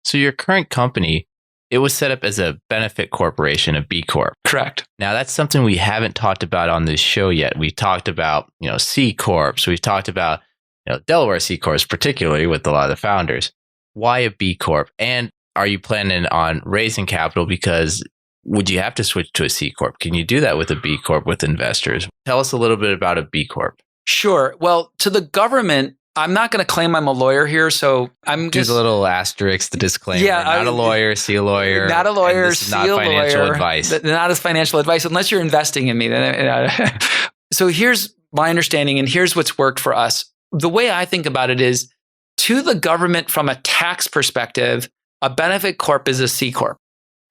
So your current company, it was set up as a benefit corporation, a B Corp. Correct. Now that's something we haven't talked about on this show yet. We've talked about, C-corps. We've talked about, Delaware C-corps, particularly with a lot of the founders. Why a B Corp? And are you planning on raising capital? Because would you have to switch to a C Corp? Can you do that with a B Corp with investors? Tell us a little bit about a B Corp. Sure. Well, to the government, I'm not going to claim I'm a lawyer here, so I'm just a little asterisk, the disclaimer. Yeah, not a lawyer, see a lawyer. Not a lawyer, this is not financial advice. Not as financial advice, unless you're investing in me. So here's my understanding, and here's what's worked for us. The way I think about it is, to the government from a tax perspective, a benefit corp is a C Corp,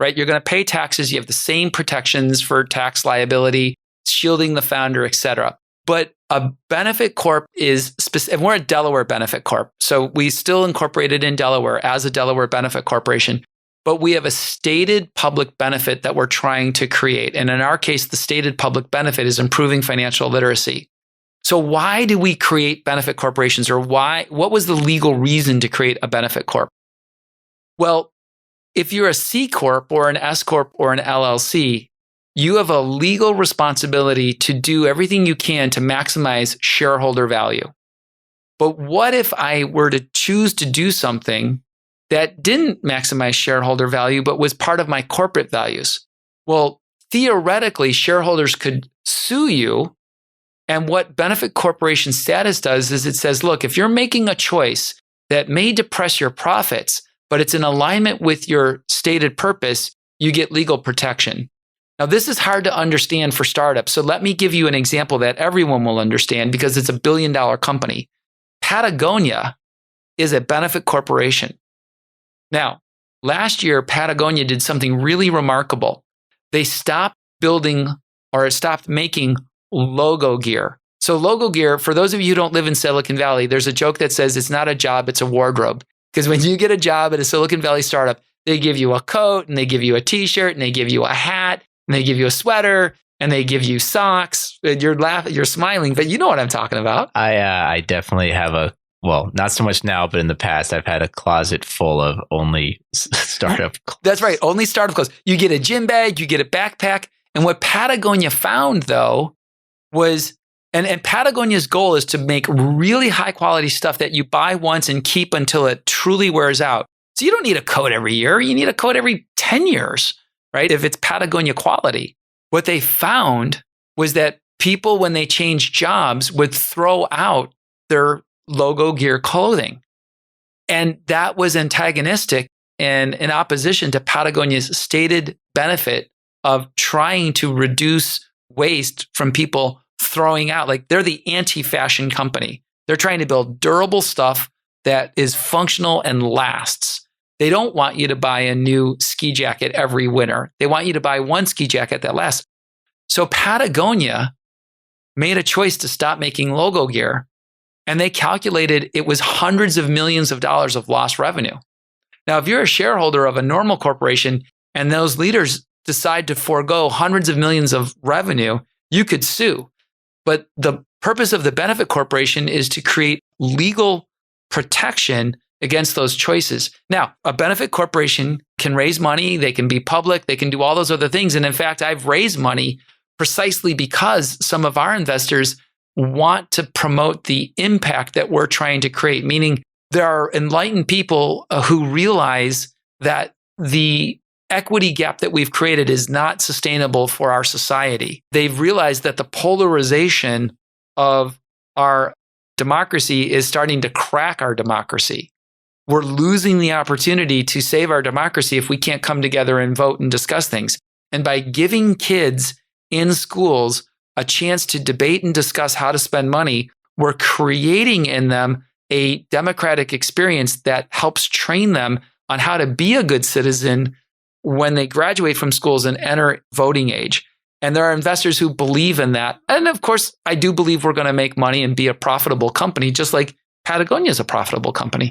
right? You're going to pay taxes. You have the same protections for tax liability, shielding the founder, et cetera. But a benefit corp is specific. We're a Delaware benefit corp. So we still incorporated in Delaware as a Delaware benefit corporation, but we have a stated public benefit that we're trying to create. And in our case, the stated public benefit is improving financial literacy. So why do we create benefit corporations, or what was the legal reason to create a benefit corp? Well, if you're a C Corp or an S Corp or an LLC, you have a legal responsibility to do everything you can to maximize shareholder value. But what if I were to choose to do something that didn't maximize shareholder value, but was part of my corporate values? Well, theoretically, shareholders could sue you. And what benefit corporation status does is it says, look, if you're making a choice that may depress your profits, but it's in alignment with your stated purpose, you get legal protection. Now, this is hard to understand for startups. So let me give you an example that everyone will understand because it's a $1 billion company. Patagonia is a benefit corporation. Now, last year, Patagonia did something really remarkable. They stopped making logo gear. So logo gear, for those of you who don't live in Silicon Valley, there's a joke that says it's not a job, it's a wardrobe. Because when you get a job at a Silicon Valley startup, they give you a coat and they give you a t-shirt and they give you a hat and they give you a sweater and they give you socks. You're laughing, you're smiling, but you know what I'm talking about. I definitely have not so much now, but in the past, I've had a closet full of only startup clothes. That's right. Only startup clothes. You get a gym bag, you get a backpack. And what Patagonia found though was, and Patagonia's goal is to make really high quality stuff that you buy once and keep until it truly wears out. So you don't need a coat every year. You need a coat every 10 years, right? If it's Patagonia quality. What they found was that people, when they changed jobs, would throw out their logo gear clothing. And that was antagonistic and in opposition to Patagonia's stated benefit of trying to reduce waste from people throwing out. Like, they're the anti-fashion company. They're trying to build durable stuff that is functional and lasts. They don't want you to buy a new ski jacket every winter. They want you to buy one ski jacket that lasts. So Patagonia made a choice to stop making logo gear, and they calculated it was hundreds of millions of dollars of lost revenue. Now, if you're a shareholder of a normal corporation and those leaders decide to forego hundreds of millions of revenue, you could sue. But the purpose of the benefit corporation is to create legal protection against those choices. Now, a benefit corporation can raise money, they can be public, they can do all those other things. And in fact, I've raised money precisely because some of our investors want to promote the impact that we're trying to create, meaning there are enlightened people who realize that the equity gap that we've created is not sustainable for our society. They've realized that the polarization of our democracy is starting to crack our democracy. We're losing the opportunity to save our democracy if we can't come together and vote and discuss things. And by giving kids in schools a chance to debate and discuss how to spend money, we're creating in them a democratic experience that helps train them on how to be a good citizen when they graduate from schools and enter voting age. And there are investors who believe in that. And of course, I do believe we're going to make money and be a profitable company, just like Patagonia is a profitable company.